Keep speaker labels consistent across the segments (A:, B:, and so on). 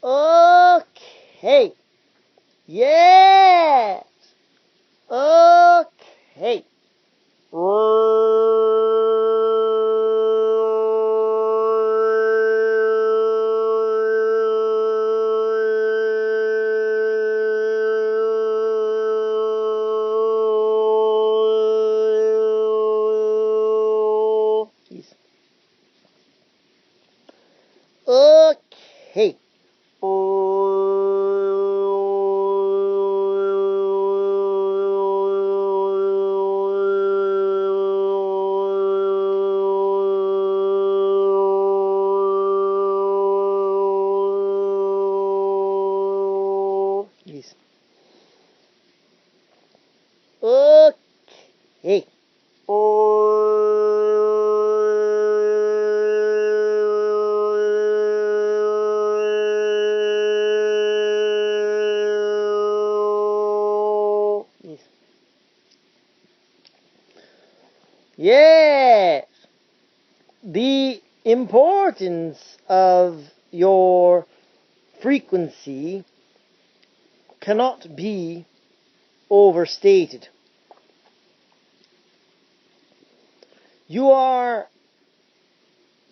A: Okay. Yes. Okay. Okay. Yes. Okay. Yes. Yes. The importance of your frequency cannot be overstated. You are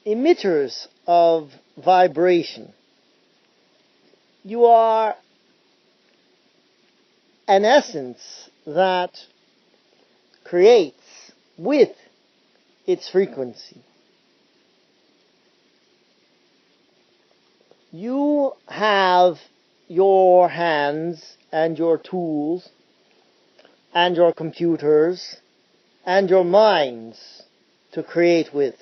A: emitters of vibration. You are an essence that creates with its frequency. You have your hands and your tools and your computers and your minds to create with.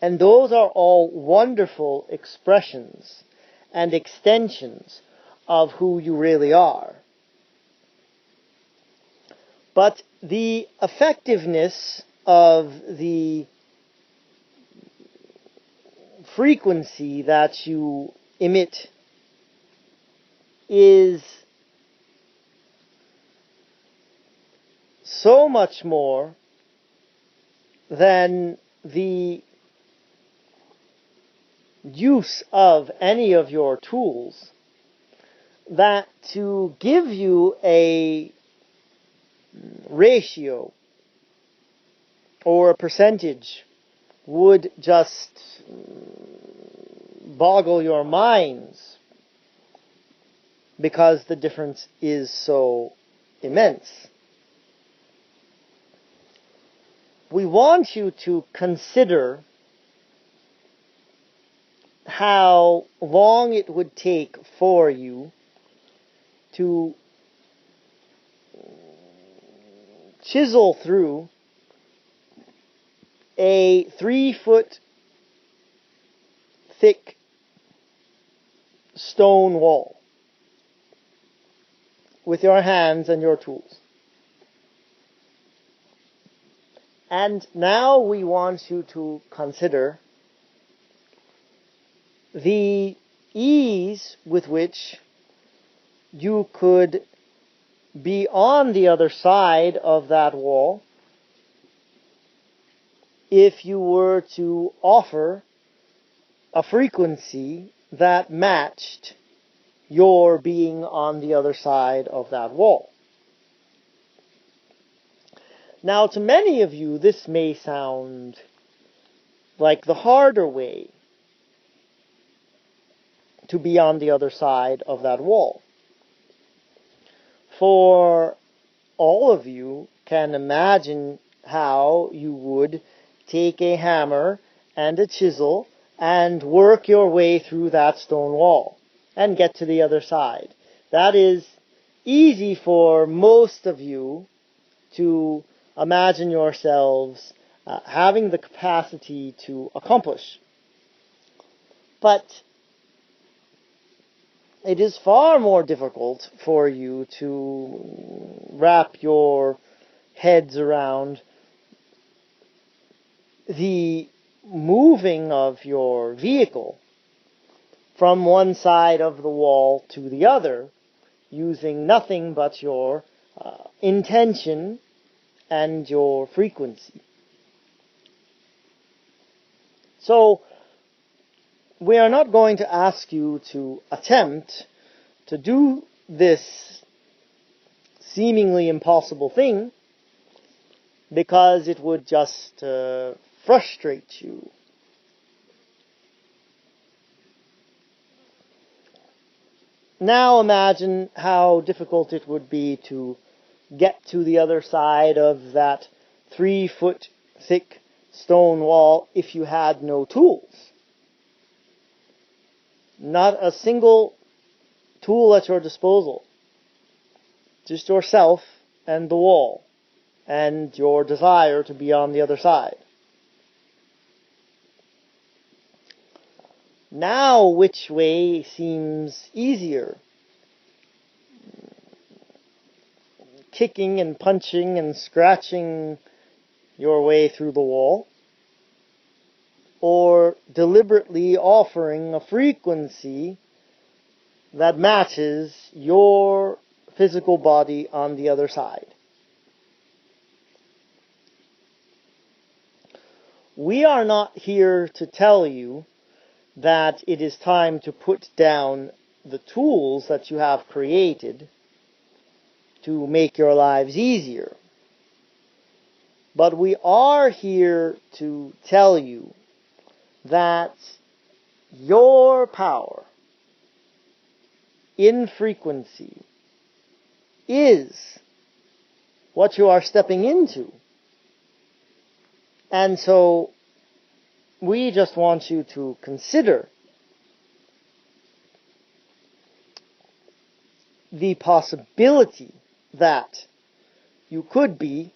A: And those are all wonderful expressions and extensions of who you really are. But the effectiveness of the frequency that you emit is so much more than the use of any of your tools, that to give you a ratio or a percentage would just boggle your minds, because the difference is so immense. We want you to consider how long it would take for you to chisel through a 3-foot thick stone wall with your hands and your tools. And now we want you to consider the ease with which you could be on the other side of that wall if you were to offer a frequency that matched your being on the other side of that wall. Now, to many of you, this may sound like the harder way to be on the other side of that wall. For all of you can imagine how you would take a hammer and a chisel and work your way through that stone wall and get to the other side. That is easy for most of you to imagine yourselves having the capacity to accomplish. But it is far more difficult for you to wrap your heads around the moving of your vehicle from one side of the wall to the other using nothing but your intention and your frequency. So we are not going to ask you to attempt to do this seemingly impossible thing, because it would just frustrate you. Now imagine how difficult it would be to get to the other side of that 3-foot thick stone wall if you had no tools. Not a single tool at your disposal. Just yourself and the wall, and your desire to be on the other side. Now, which way seems easier? Kicking and punching and scratching your way through the wall, or deliberately offering a frequency that matches your physical body on the other side? We are not here to tell you that it is time to put down the tools that you have created to make your lives easier. But we are here to tell you that your power in frequency is what you are stepping into. And so we just want you to consider the possibility that you could be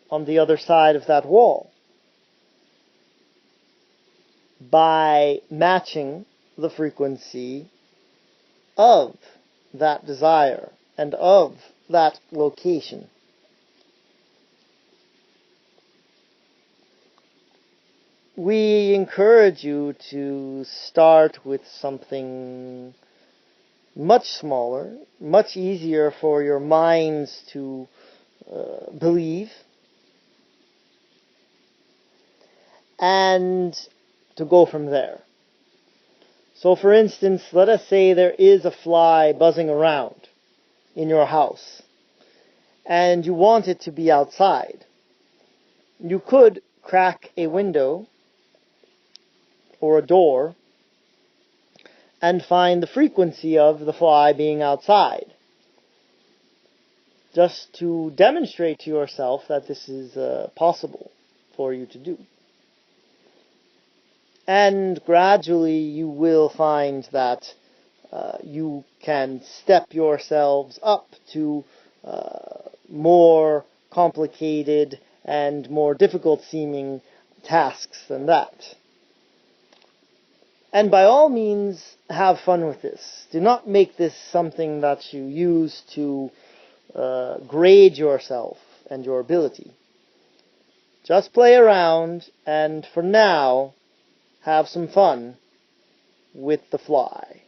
A: on the other side of that wall by matching the frequency of that desire and of that location. We encourage you to start with something much smaller, much easier for your minds to believe, and to go from there. So for instance, let us say there is a fly buzzing around in your house, and you want it to be outside. You could crack a window or a door and find the frequency of the fly being outside, just to demonstrate to yourself that this is possible for you to do. And gradually you will find that you can step yourselves up to more complicated and more difficult seeming tasks than that. And by all means, have fun with this. Do not make this something that you use to grade yourself and your ability. Just play around, and for now, have some fun with the fly.